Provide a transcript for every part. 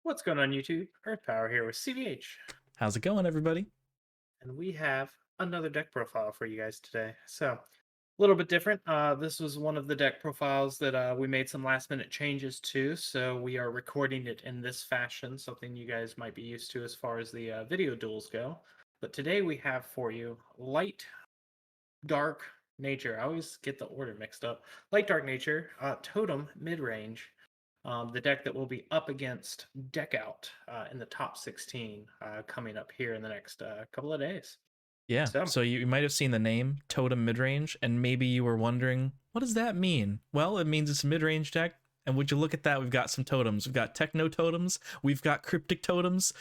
What's going on YouTube? Earth Power here with CVH, How's it going, everybody? and we have another deck profile for you guys today. So, a little bit different. This was one of the deck profiles that we made some last minute changes to, so we are recording it in this fashion, something you guys might be used to as far as the video duels go. But today we have for you Light, Dark, Nature. I always get the order mixed up. Light, Dark, Nature, Totem, Midrange. The deck that will be up against Deck Out in the top 16 coming up here in the next couple of days. Yeah, So, so you might have seen the name Totem Midrange, and maybe you were wondering, what does that mean? Well, it means it's a mid-range deck, and would you look at that, we've got some totems. We've got Techno Totems, we've got Cryptic Totems.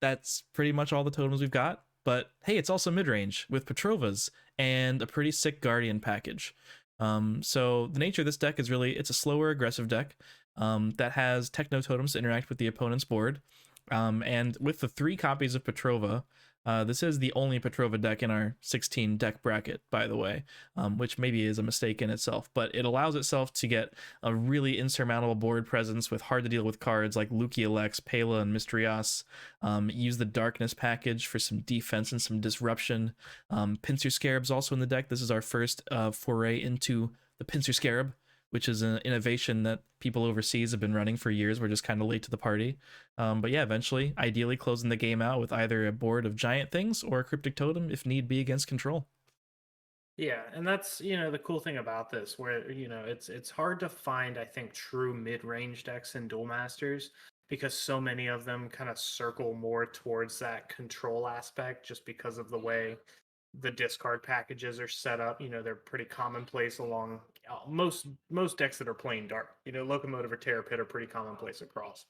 That's pretty much all the totems we've got. But hey, it's also mid-range with Petrovas and a pretty sick Guardian package. So the nature of this deck is really, it's a slower, aggressive deck that has Techno Totems to interact with the opponent's board. And with the 3 copies of Petrova, this is the only Petrova deck in our 16 deck bracket, by the way, which maybe is a mistake in itself, but it allows itself to get a really insurmountable board presence with hard to deal with cards like Lukia Lex, Pela, and Rias. Use the Darkness package for some defense and some disruption. Pincer Scarab's also in the deck. This is our first foray into the Pincer Scarab, which is an innovation that people overseas have been running for years. We're just kind of late to the party. But yeah, eventually, ideally closing the game out with either a board of giant things or a Cryptic Totem if need be against control. yeah, and that's the cool thing about this, where it's hard to find, I think, true mid-range decks in Duel Masters because so many of them kind of circle more towards that control aspect, just because of the way the discard packages are set up. They're pretty commonplace along most decks that are playing dark. Locomotiver, Terror Pit are pretty commonplace across.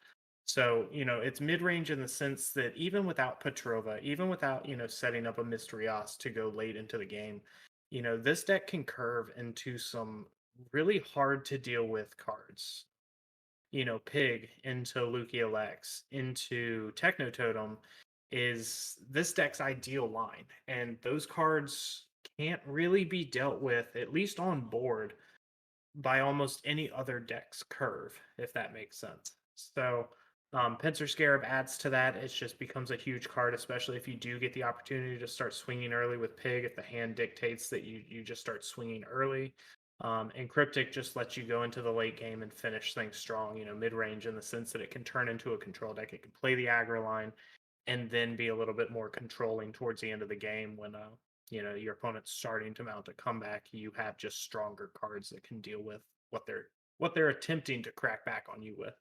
So it's mid range in the sense that even without Petrova, even without setting up a Mysterios to go late into the game, this deck can curve into some really hard to deal with cards. Pig into Lukia Lex into Techno Totem is this deck's ideal line. And those cards can't really be dealt with, at least on board, by almost any other deck's curve, if that makes sense. So Pincer Scarab adds to that. It just becomes a huge card, especially if you do get the opportunity to start swinging early with Pig, if the hand dictates that you just start swinging early. And Cryptic just lets you go into the late game and finish things strong, mid-range, in the sense that it can turn into a control deck. It can play the aggro line and then be a little bit more controlling towards the end of the game when your opponent's starting to mount a comeback. You have just stronger cards that can deal with what they're attempting to crack back on you with.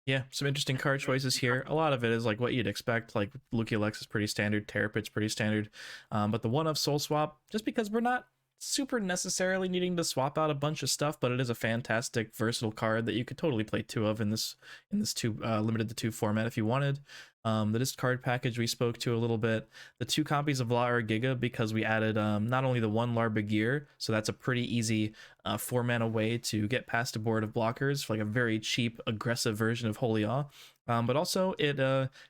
Yeah, some interesting card choices here. A lot of it is like what you'd expect. Like Lukia Lex is pretty standard, Terror Pit's pretty standard. But the one of Soulswap, just because we're not super necessarily needing to swap out a bunch of stuff, but it is a fantastic versatile card that you could totally play 2 of in this two limited to 2 format if you wanted. The discard package we spoke to a little bit. The 2 copies of Ura Giga, because we added not only the 1 Larba Geer, so that's a pretty easy 4-mana way to get past a board of blockers for like a very cheap aggressive version of Holy Awe. But also it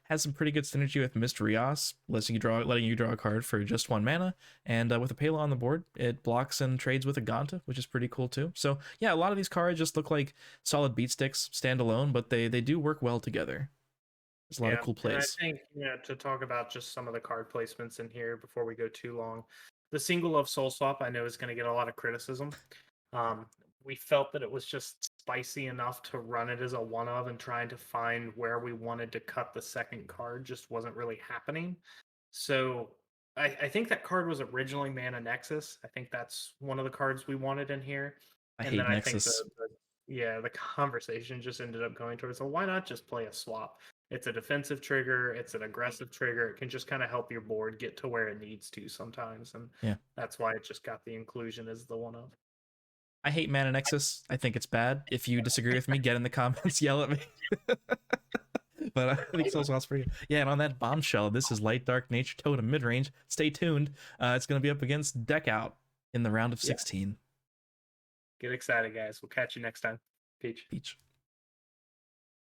has some pretty good synergy with Mysterios, letting you draw a card for just 1 mana, and with a Pela on the board, it blocks and trades with a Ganta, which is pretty cool too. So yeah, a lot of these cards just look like solid beat sticks standalone, but they do work well together. There's a lot of Yeah, cool and I plays. think to talk about just some of the card placements in here before we go too long, the single of Soulswap I know is going to get a lot of criticism. Um, we felt that it was just spicy enough to run it as a one of, and trying to find where we wanted to cut the second card just wasn't really happening. So I think that card was originally Mana Nexus. I think that's one of the cards we wanted in here. I And then hate I think Nexus. the conversation just ended up going towards, well, why not just play a swap? It's a defensive trigger, it's an aggressive trigger. It can just kind of help your board get to where it needs to sometimes. And Yeah. that's why it just got the inclusion as the one of. I hate Mana Nexus. I think it's bad. If you disagree with me, get in the comments, yell at me. But I think Soulswap's pretty good. Yeah, and on that bombshell, this is Light Dark Nature Totem Midrange. Stay tuned. It's going to be up against Deck Out in the round of Yeah. 16. Get excited, guys. We'll catch you next time. Peach. Peach.